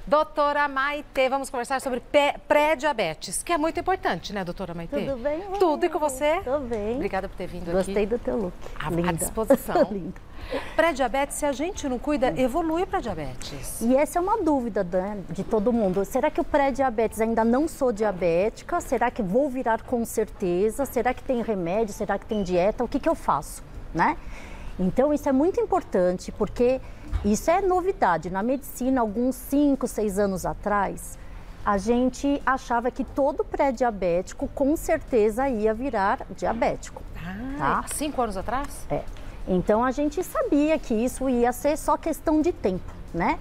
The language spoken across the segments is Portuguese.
Doutora Maitê, vamos conversar sobre pré-diabetes, que é muito importante, né, doutora Maitê? Tudo bem? Tudo, e com você? Tô bem. Obrigada por ter vindo Gostei aqui. do teu look. À disposição. Lindo. Pré-diabetes, se a gente não cuida, evolui para diabetes. E essa é uma dúvida, né, de todo mundo. Será que o pré-diabetes ainda não sou diabética? Será que vou virar com certeza? Será que tem remédio? Será que tem dieta? O que eu faço, né? Então, isso é muito importante, porque isso é novidade. Na medicina, alguns 5, 6 anos atrás, a gente achava que todo pré-diabético, com certeza, ia virar diabético. Tá? 5 anos atrás? É. Então, a gente sabia que isso ia ser só questão de tempo, né?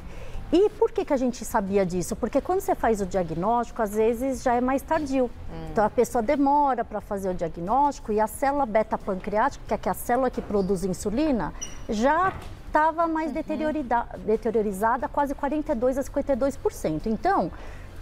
E por que a gente sabia disso? Porque quando você faz o diagnóstico, às vezes já é mais tardio. Então, a pessoa demora para fazer o diagnóstico e a célula beta-pancreática, que é a célula que produz insulina, já estava mais deteriorizada, quase 42% a 52%. Então,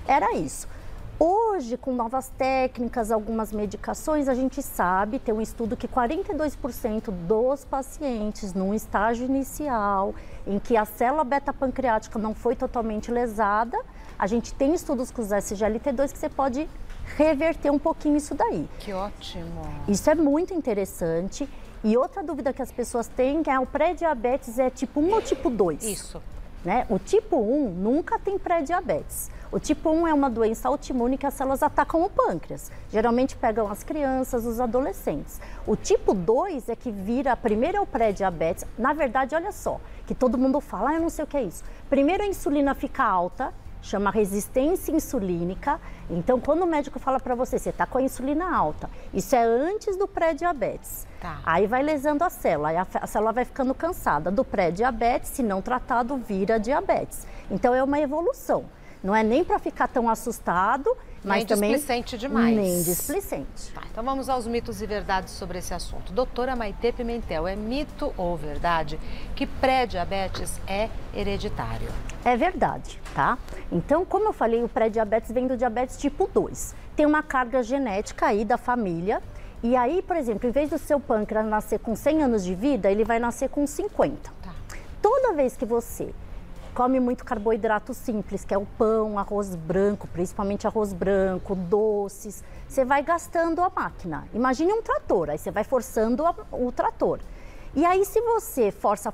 era isso. Hoje, com novas técnicas, algumas medicações, a gente sabe, tem um estudo que 42% dos pacientes num estágio inicial, em que a célula beta-pancreática não foi totalmente lesada, a gente tem estudos com os SGLT2 que você pode reverter um pouquinho isso daí. Que ótimo! Isso é muito interessante. E outra dúvida que as pessoas têm é o pré-diabetes é tipo 1 ou tipo 2? Isso. Né? O tipo 1 nunca tem pré-diabetes. O tipo 1 é uma doença autoimune que as células atacam o pâncreas. Geralmente pegam as crianças, os adolescentes. O tipo 2 é que vira, primeiro é o pré-diabetes. Na verdade, olha só, que todo mundo fala, eu não sei o que é isso. Primeiro a insulina fica alta, chama resistência insulínica. Então, quando o médico fala para você, você está com a insulina alta, isso é antes do pré-diabetes. Tá. Aí vai lesando a célula, aí a célula vai ficando cansada do pré-diabetes, se não tratado, vira diabetes. Então, é uma evolução. Não é nem para ficar tão assustado, mas nem também... displicente demais. Nem displicente. Tá, então vamos aos mitos e verdades sobre esse assunto. Doutora Maitê Pimentel, é mito ou verdade que pré-diabetes é hereditário? É verdade, tá? Então, como eu falei, o pré-diabetes vem do diabetes tipo 2. Tem uma carga genética aí da família. E aí, por exemplo, em vez do seu pâncreas nascer com 100 anos de vida, ele vai nascer com 50. Tá. Toda vez que você come muito carboidrato simples, que é o pão, arroz branco, principalmente arroz branco, doces, você vai gastando a máquina. Imagine um trator, aí você vai forçando o trator. E aí, se você força,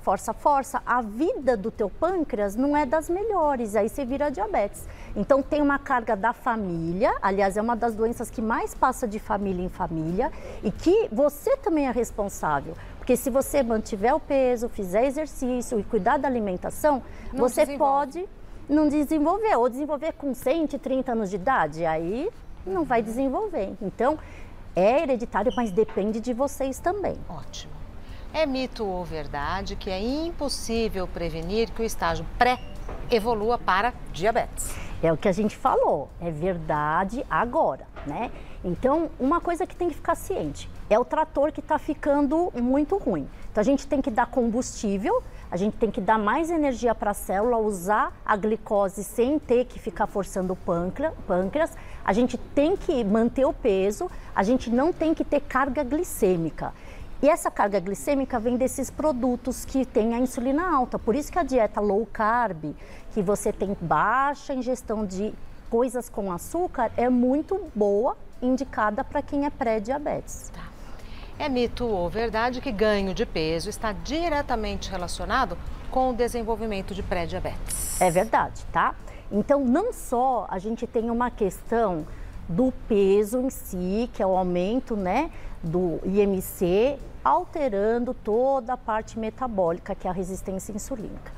a vida do teu pâncreas não é das melhores, aí você vira diabetes. Então, tem uma carga da família, aliás, é uma das doenças que mais passa de família em família e que você também é responsável. Porque se você mantiver o peso, fizer exercício e cuidar da alimentação, você pode não desenvolver, ou desenvolver com 130 anos de idade, aí não vai desenvolver. Então, é hereditário, mas depende de vocês também. Ótimo. É mito ou verdade que é impossível prevenir que o estágio pré evolua para diabetes? É o que a gente falou, é verdade agora, né? Então, uma coisa que tem que ficar ciente, é o trator que está ficando muito ruim. Então, a gente tem que dar combustível, a gente tem que dar mais energia para a célula, usar a glicose sem ter que ficar forçando o pâncreas, a gente tem que manter o peso, a gente não tem que ter carga glicêmica. E essa carga glicêmica vem desses produtos que têm a insulina alta. Por isso que a dieta low carb, que você tem baixa ingestão de coisas com açúcar, é muito boa, indicada para quem é pré-diabetes. Tá. É mito ou verdade que ganho de peso está diretamente relacionado com o desenvolvimento de pré-diabetes? É verdade, tá? Então, não só a gente tem uma questão do peso em si, que é o aumento, né, do IMC, alterando toda a parte metabólica, que é a resistência insulínica.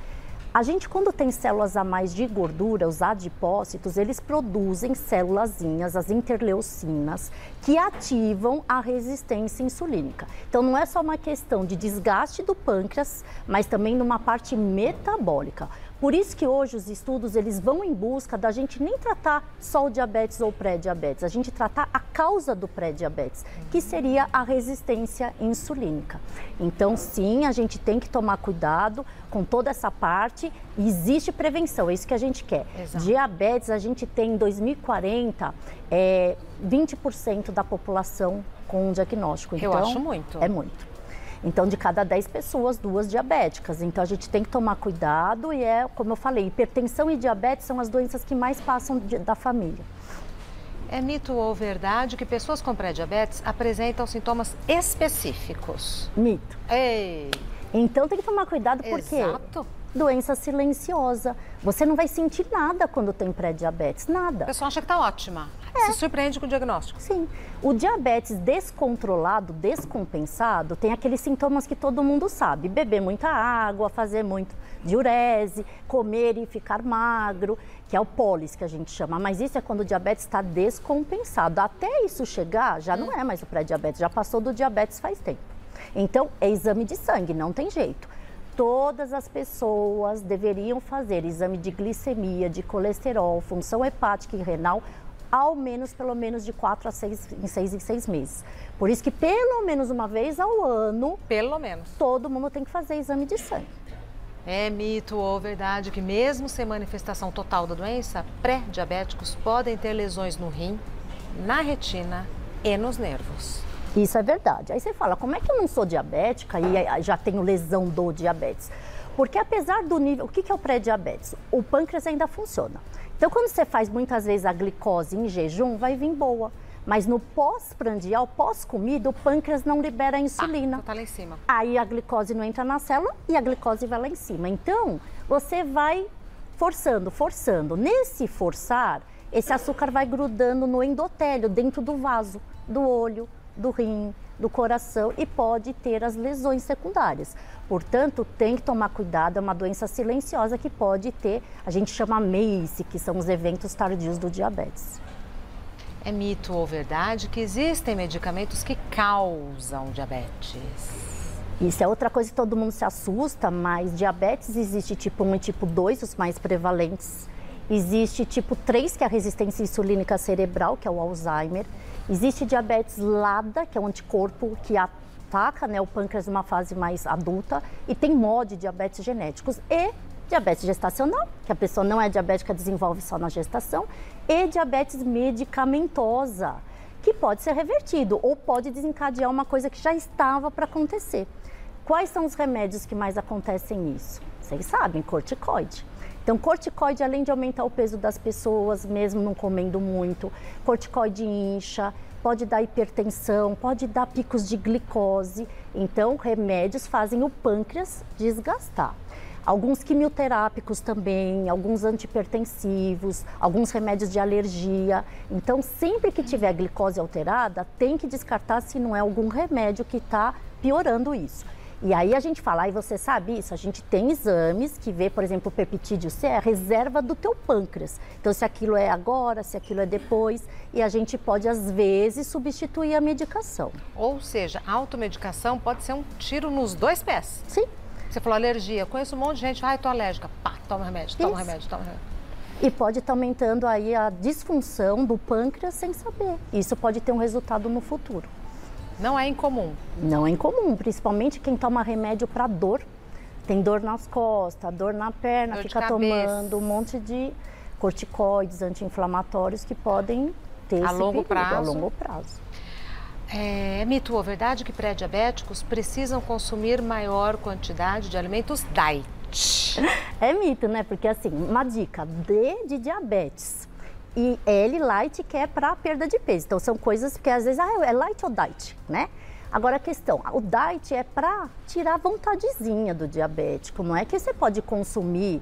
A gente, quando tem células a mais de gordura, os adipócitos, eles produzem célulazinhas, as interleucinas, que ativam a resistência insulínica. Então, não é só uma questão de desgaste do pâncreas, mas também numa parte metabólica. Por isso que hoje os estudos eles vão em busca da gente nem tratar só o diabetes ou pré-diabetes, a gente tratar a causa do pré-diabetes, que seria a resistência insulínica. Então, sim, a gente tem que tomar cuidado com toda essa parte. Existe prevenção, é isso que a gente quer. Exato. Diabetes, a gente tem em 2040, 20% da população com diagnóstico. Eu então, acho muito. É muito. Então, de cada 10 pessoas, 2 diabéticas. Então, a gente tem que tomar cuidado e como eu falei, hipertensão e diabetes são as doenças que mais passam da família. É mito ou verdade que pessoas com pré-diabetes apresentam sintomas específicos? Mito. Ei! Então tem que tomar cuidado porque Exato. Doença silenciosa. Você não vai sentir nada quando tem pré-diabetes, nada. A pessoa acha que está ótima, se surpreende com o diagnóstico. Sim. O diabetes descontrolado, descompensado, tem aqueles sintomas que todo mundo sabe. Beber muita água, fazer muito diurese, comer e ficar magro, que é o pólis que a gente chama. Mas isso é quando o diabetes está descompensado. Até isso chegar, já não é mais o pré-diabetes, já passou do diabetes faz tempo. Então, é exame de sangue, não tem jeito. Todas as pessoas deveriam fazer exame de glicemia, de colesterol, função hepática e renal, ao menos, pelo menos de 4 a 6 em 6 meses. Por isso que pelo menos uma vez ao ano, pelo menos, todo mundo tem que fazer exame de sangue. É mito ou verdade que mesmo sem manifestação total da doença, pré-diabéticos podem ter lesões no rim, na retina e nos nervos? Isso é verdade. Aí você fala, como é que eu não sou diabética e já tenho lesão do diabetes? Porque apesar do nível, o que é o pré-diabetes? O pâncreas ainda funciona. Então, quando você faz muitas vezes a glicose em jejum, vai vir boa. Mas no pós-prandial, pós-comida, o pâncreas não libera a insulina. Tá lá em cima. Aí a glicose não entra na célula e a glicose vai lá em cima. Então, você vai forçando. Nesse forçar, esse açúcar vai grudando no endotélio, dentro do vaso, do olho, do rim, do coração e pode ter as lesões secundárias. Portanto, tem que tomar cuidado, é uma doença silenciosa que pode ter, a gente chama MACE, que são os eventos tardios do diabetes. É mito ou verdade que existem medicamentos que causam diabetes? Isso é outra coisa que todo mundo se assusta, mas diabetes existe tipo 1 e tipo 2, os mais prevalentes. Existe tipo 3, que é a resistência insulínica cerebral, que é o Alzheimer. Existe diabetes LADA, que é um anticorpo que ataca, né, o pâncreas numa fase mais adulta. E tem MOD, diabetes genéticos. E diabetes gestacional, que a pessoa não é diabética, desenvolve só na gestação. E diabetes medicamentosa, que pode ser revertido ou pode desencadear uma coisa que já estava para acontecer. Quais são os remédios que mais acontecem isso? Vocês sabem, corticoide. Então, corticoide, além de aumentar o peso das pessoas, mesmo não comendo muito, corticoide incha, pode dar hipertensão, pode dar picos de glicose. Então, remédios fazem o pâncreas desgastar. Alguns quimioterápicos também, alguns antihipertensivos, alguns remédios de alergia. Então, sempre que tiver glicose alterada, tem que descartar se não é algum remédio que está piorando isso. E aí a gente fala, você sabe isso? A gente tem exames que vê, por exemplo, o peptídeo C é a reserva do teu pâncreas. Então, se aquilo é agora, se aquilo é depois, e a gente pode, às vezes, substituir a medicação. Ou seja, a automedicação pode ser um tiro nos 2 pés. Sim. Você falou alergia, conheço um monte de gente, tô alérgica, pá, toma remédio, toma remédio. E pode estar aumentando aí a disfunção do pâncreas sem saber. Isso pode ter um resultado no futuro. Não é incomum? Não é incomum, principalmente quem toma remédio para dor. Tem dor nas costas, dor na perna, fica tomando um monte de corticoides, anti-inflamatórios que podem ter esse perigo a longo prazo. É mito ou verdade que pré-diabéticos precisam consumir maior quantidade de alimentos diet? É mito, né? Porque assim, uma dica, D de diabetes e L light, que é para perda de peso. Então são coisas que às vezes, é light ou diet, né? Agora a questão, o diet é para tirar a vontadezinha do diabético, não é que você pode consumir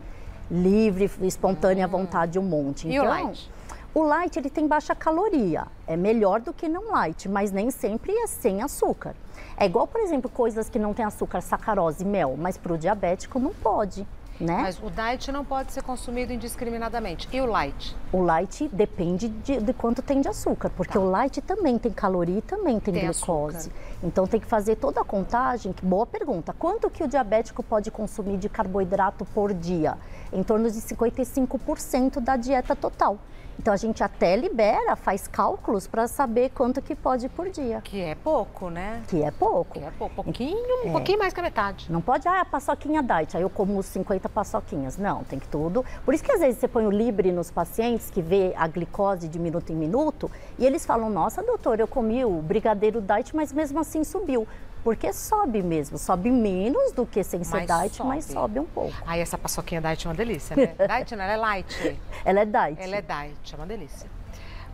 livre, espontânea vontade um monte. E o light? O light, ele tem baixa caloria, é melhor do que não light, mas nem sempre é sem açúcar. É igual, por exemplo, coisas que não tem açúcar, sacarose, mel, mas para o diabético não pode, né? Mas o diet não pode ser consumido indiscriminadamente. E o light? O light depende de quanto tem de açúcar, porque o light também tem caloria e também tem glicose. Açúcar. Então tem que fazer toda a contagem. Boa pergunta. Quanto que o diabético pode consumir de carboidrato por dia? Em torno de 55% da dieta total. Então a gente até libera, faz cálculos para saber quanto que pode por dia. Que é pouco, né? Que é pouco. Que é pouco. Um pouquinho mais que a metade. Não pode, a paçoquinha diet, aí eu como 50 paçoquinhas. Não, tem que tudo. Por isso que às vezes você põe o Libre nos pacientes, que vê a glicose de minuto em minuto, e eles falam, nossa doutor, eu comi o brigadeiro diet, mas mesmo assim subiu. porque sobe mesmo, sobe menos do que sem ser diet, mas sobe um pouco. Aí essa paçoquinha diet é uma delícia, né? Diet não, ela é light. Ela é diet. Ela é diet, é uma delícia.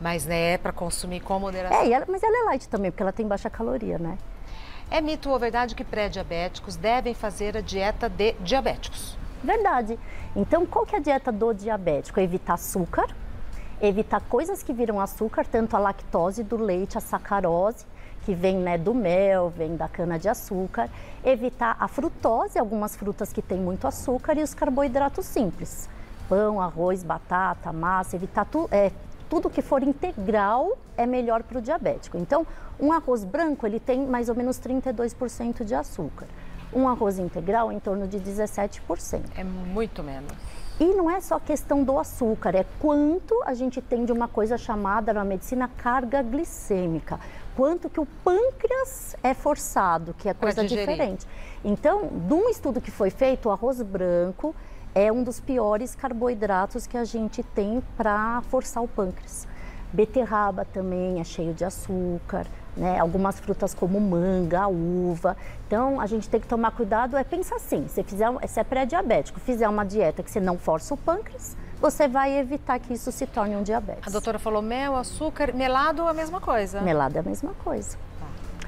Mas, né, é para consumir com moderação. Mas ela é light também, porque ela tem baixa caloria, né? É mito ou verdade que pré-diabéticos devem fazer a dieta de diabéticos? Verdade. Então, qual que é a dieta do diabético? Evitar açúcar, evitar coisas que viram açúcar, tanto a lactose do leite, a sacarose, que vem, né, do mel, vem da cana-de-açúcar. Evitar a frutose, algumas frutas que têm muito açúcar, e os carboidratos simples. Pão, arroz, batata, massa, evitar tudo que for integral é melhor para o diabético. Então, um arroz branco, ele tem mais ou menos 32% de açúcar. Um arroz integral, em torno de 17%. É muito menos. E não é só questão do açúcar, é quanto a gente tem de uma coisa chamada na medicina carga glicêmica. Quanto que o pâncreas é forçado, que é coisa diferente. Então, de um estudo que foi feito, o arroz branco é um dos piores carboidratos que a gente tem para forçar o pâncreas. Beterraba também é cheio de açúcar, né? Algumas frutas como manga, uva. Então, a gente tem que tomar cuidado, pensa assim, se é pré-diabético, fizer uma dieta que você não força o pâncreas, você vai evitar que isso se torne um diabetes. A doutora falou mel, açúcar, melado é a mesma coisa. Melado é a mesma coisa.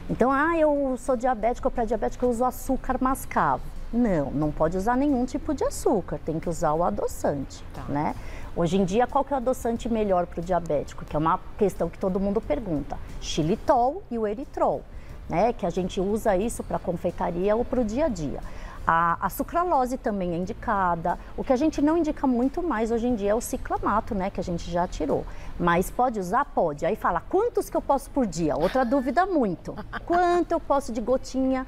Então, eu sou diabético ou pré-diabético, eu uso açúcar mascavo. Não pode usar nenhum tipo de açúcar, tem que usar o adoçante, né? Hoje em dia, qual que é o adoçante melhor para o diabético? Que é uma questão que todo mundo pergunta. Xilitol e o eritrol, né? Que a gente usa isso para confeitaria ou para o dia a dia. A sucralose também é indicada. O que a gente não indica muito mais hoje em dia é o ciclamato, né? Que a gente já tirou. Mas pode usar? Pode. Aí fala, quantos que eu posso por dia? Outra dúvida muito. Quanto eu posso de gotinha?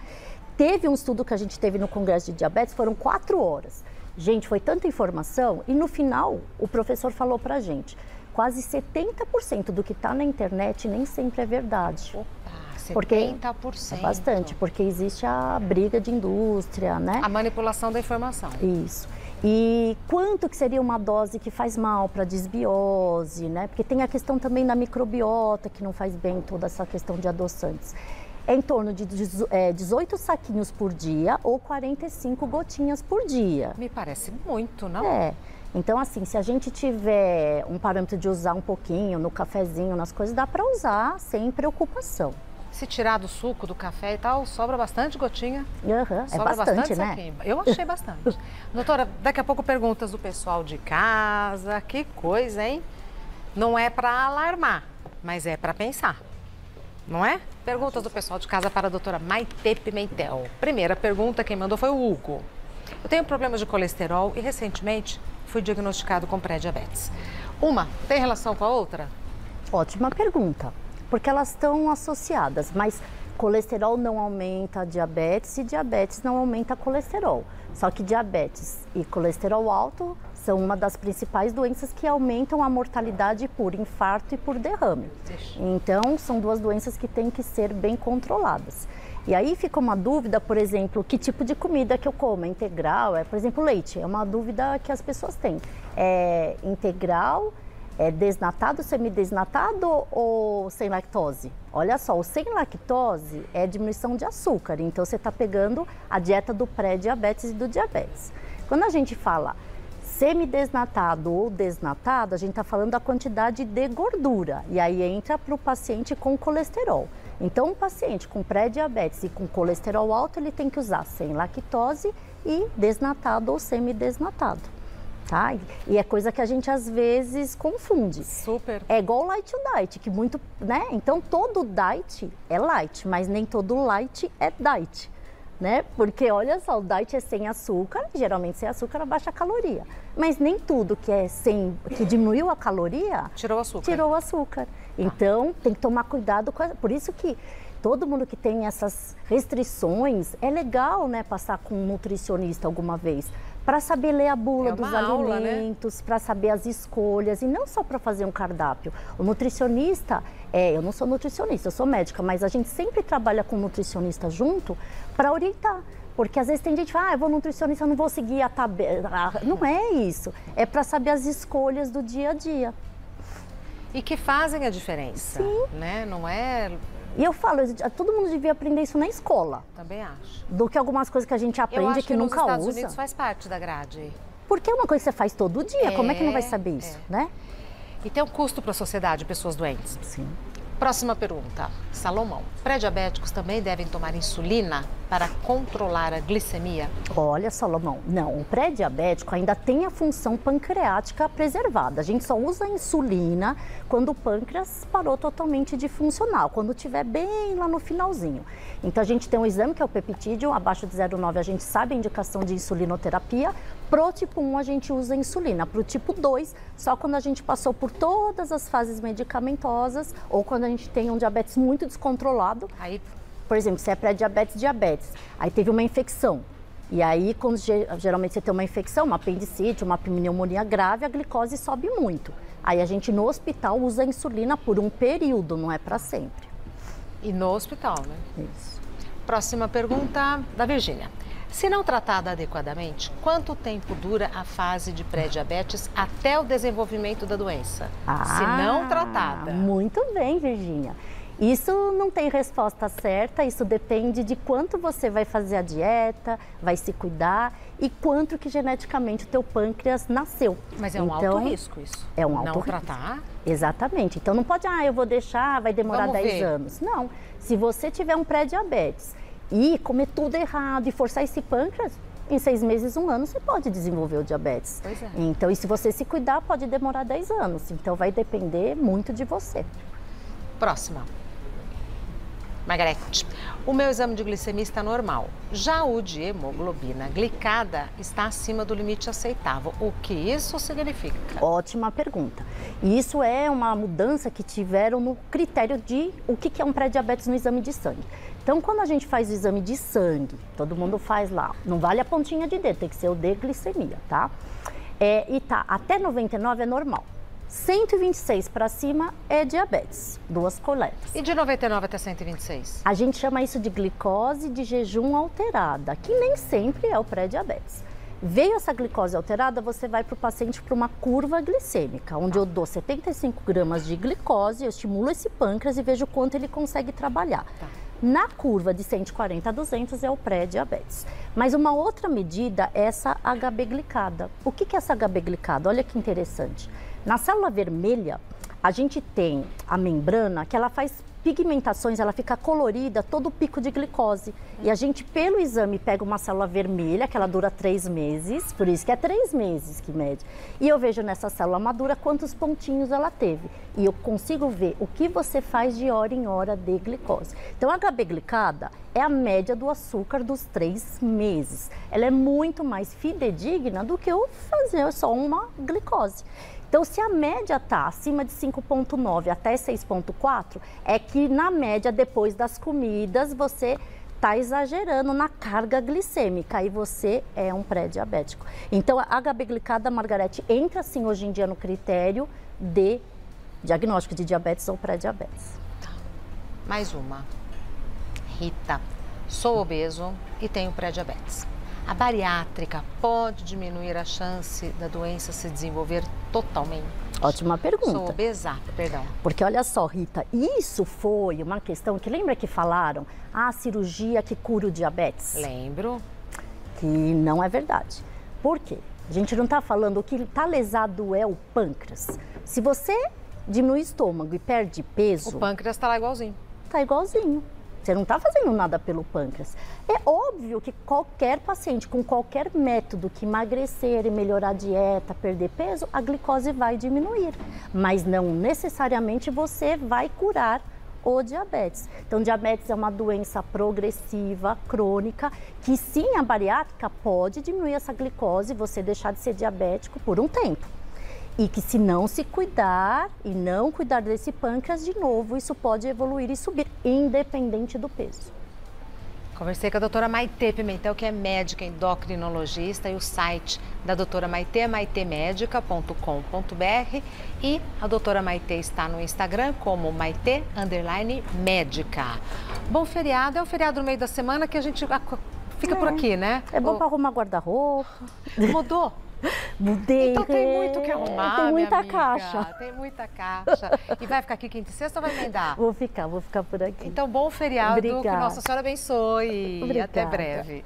Teve um estudo que a gente teve no Congresso de Diabetes, foram 4 horas. Gente, foi tanta informação e no final o professor falou pra gente, quase 70% do que está na internet nem sempre é verdade. Opa, 70%. Porque é bastante, porque existe a briga de indústria, né? A manipulação da informação. Isso. E quanto que seria uma dose que faz mal para desbiose, né? Porque tem a questão também da microbiota, que não faz bem toda essa questão de adoçantes. É em torno de 18 saquinhos por dia ou 45 gotinhas por dia. Me parece muito, não? Então, assim, se a gente tiver um parâmetro de usar um pouquinho no cafezinho, nas coisas, dá para usar sem preocupação. Se tirar do suco, do café e tal, sobra bastante gotinha? Sobra bastante, né? Saquinho. Eu achei bastante. Doutora, daqui a pouco perguntas do pessoal de casa. Que coisa, hein? Não é para alarmar, mas é para pensar. Não é? Perguntas do pessoal de casa para a doutora Maitê Pimentel. Primeira pergunta, quem mandou foi o Hugo. Eu tenho problemas de colesterol e recentemente fui diagnosticado com pré-diabetes. Uma tem relação com a outra? Ótima pergunta, porque elas estão associadas, mas colesterol não aumenta a diabetes e diabetes não aumenta colesterol. Só que diabetes e colesterol alto são uma das principais doenças que aumentam a mortalidade por infarto e por derrame. Então, são duas doenças que têm que ser bem controladas. E aí fica uma dúvida, por exemplo, que tipo de comida que eu como? É integral? Por exemplo, leite. É uma dúvida que as pessoas têm. É integral, é desnatado, semidesnatado ou sem lactose? Olha só, o sem lactose é diminuição de açúcar. Então, você está pegando a dieta do pré-diabetes e do diabetes. Quando a gente fala semidesnatado ou desnatado, a gente está falando da quantidade de gordura. E aí entra para o paciente com colesterol. Então, um paciente com pré-diabetes e com colesterol alto, ele tem que usar sem lactose e desnatado ou semidesnatado, tá? E é coisa que a gente às vezes confunde. Super. É igual o light to diet, que muito, né? Então, todo diet é light, mas nem todo light é diet, né? Porque olha só, o diet é sem açúcar, geralmente sem açúcar baixa caloria. Mas nem tudo que é sem, que diminuiu a caloria, tirou o açúcar. Tirou o açúcar. Então, tem que tomar cuidado com por isso que todo mundo que tem essas restrições, é legal, né, passar com um nutricionista alguma vez, para saber ler a bula dos alimentos, né? Para saber as escolhas, e não só para fazer um cardápio. O nutricionista, eu não sou nutricionista, eu sou médica, mas a gente sempre trabalha com um nutricionista junto para orientar. Porque às vezes tem gente que fala, eu vou nutricionista, eu não vou seguir a tabela. Não é isso, é para saber as escolhas do dia a dia. E que fazem a diferença, Sim. né? Não é E eu falo, todo mundo devia aprender isso na escola. Também acho. Do que algumas coisas que a gente aprende que nunca usa. Nos Estados Unidos faz parte da grade. Porque é uma coisa que você faz todo dia, como é que não vai saber isso, né? E tem um custo para a sociedade, pessoas doentes. Sim. Próxima pergunta. Salomão, pré-diabéticos também devem tomar insulina para controlar a glicemia? Olha, Salomão, não, o pré-diabético ainda tem a função pancreática preservada. A gente só usa a insulina quando o pâncreas parou totalmente de funcionar, quando estiver bem lá no finalzinho. Então a gente tem um exame que é o peptídeo, abaixo de 0,9 a gente sabe a indicação de insulinoterapia. Pro tipo 1 a gente usa insulina, pro tipo 2 só quando a gente passou por todas as fases medicamentosas ou quando a gente tem um diabetes muito descontrolado. Aí, por exemplo, se é pré-diabetes, diabetes, aí teve uma infecção. E aí, quando geralmente você tem uma infecção, uma apendicite, uma pneumonia grave, a glicose sobe muito. Aí a gente no hospital usa a insulina por um período, não é para sempre. E no hospital, né? Isso. Próxima pergunta da Virgínia. Se não tratada adequadamente, quanto tempo dura a fase de pré-diabetes até o desenvolvimento da doença? Se não tratada. Muito bem, Virgínia. Isso não tem resposta certa, isso depende de quanto você vai fazer a dieta, vai se cuidar e quanto que geneticamente o teu pâncreas nasceu. Mas é um alto risco isso. É um alto não risco. Tratar? Exatamente. Então não pode, eu vou deixar, vai demorar 10 anos. Não. Se você tiver um pré-diabetes e comer tudo errado e forçar esse pâncreas, em 6 meses, 1 ano, você pode desenvolver o diabetes. Pois é. Então, e se você se cuidar, pode demorar 10 anos. Então, vai depender muito de você. Próxima. Margarete, o meu exame de glicemia está normal. Já o de hemoglobina glicada está acima do limite aceitável. O que isso significa? Ótima pergunta. E isso é uma mudança que tiveram no critério de o que é um pré-diabetes no exame de sangue. Então, quando a gente faz o exame de sangue, todo mundo faz lá, não vale a pontinha de dedo, tem que ser o de glicemia, tá? E tá, até 99 é normal. 126 para cima é diabetes, 2 coletas. E de 99 até 126? A gente chama isso de glicose de jejum alterada, que nem sempre é o pré-diabetes. Veio essa glicose alterada, você vai para o paciente para uma curva glicêmica, onde eu dou 75 gramas de glicose, eu estimulo esse pâncreas e vejo quanto ele consegue trabalhar. Tá. Na curva de 140 a 200 é o pré-diabetes. Mas uma outra medida é essa HB glicada. O que é essa HB glicada? Olha que interessante. Na célula vermelha, a gente tem a membrana que ela faz pigmentações, ela fica colorida, todo o pico de glicose. E a gente, pelo exame, pega uma célula vermelha, que ela dura 3 meses, por isso que é 3 meses que mede. E eu vejo nessa célula madura quantos pontinhos ela teve. E eu consigo ver o que você faz de hora em hora de glicose. Então, a HB glicada é a média do açúcar dos 3 meses. Ela é muito mais fidedigna do que eu fazer só uma glicose. Então, se a média está acima de 5,9 até 6,4, é que na média, depois das comidas, você está exagerando na carga glicêmica e você é um pré-diabético. Então, a HB glicada, Margarete, entra sim hoje em dia no critério de diagnóstico de diabetes ou pré-diabetes. Mais uma. Rita, sou obeso e tenho pré-diabetes. A bariátrica pode diminuir a chance da doença se desenvolver totalmente? Ótima pergunta. Sou obesa, perdão. Porque olha só, Rita, isso foi uma questão que lembra que falaram? A cirurgia que cura o diabetes? Lembro. Que não é verdade. Por quê? A gente não está falando o que está lesado é o pâncreas. Se você diminui o estômago e perde peso... O pâncreas está lá igualzinho. Está igualzinho. Você não está fazendo nada pelo pâncreas. É óbvio que qualquer paciente com qualquer método que emagrecer e melhorar a dieta, perder peso, a glicose vai diminuir. Mas não necessariamente você vai curar o diabetes. Então, diabetes é uma doença progressiva, crônica, que sim, a bariátrica pode diminuir essa glicose e você deixar de ser diabético por um tempo. E que se não se cuidar e não cuidar desse pâncreas, de novo, isso pode evoluir e subir, independente do peso. Conversei com a doutora Maitê Pimentel, que é médica endocrinologista, e o site da doutora Maitê é maitemedica.com.br, e a doutora Maitê está no Instagram como Maitê_médica. Bom feriado, é um feriado no meio da semana que a gente fica por aqui, né? É bom para arrumar guarda-roupa. Mudou? Mudei. Então tem muito o que arrumar, tem muita minha amiga. caixa. Tem muita caixa. E vai ficar aqui quinta e sexta ou vai emendar? Vou ficar por aqui. Então, bom feriado, Obrigada. que Nossa Senhora abençoe. Obrigada. Até breve.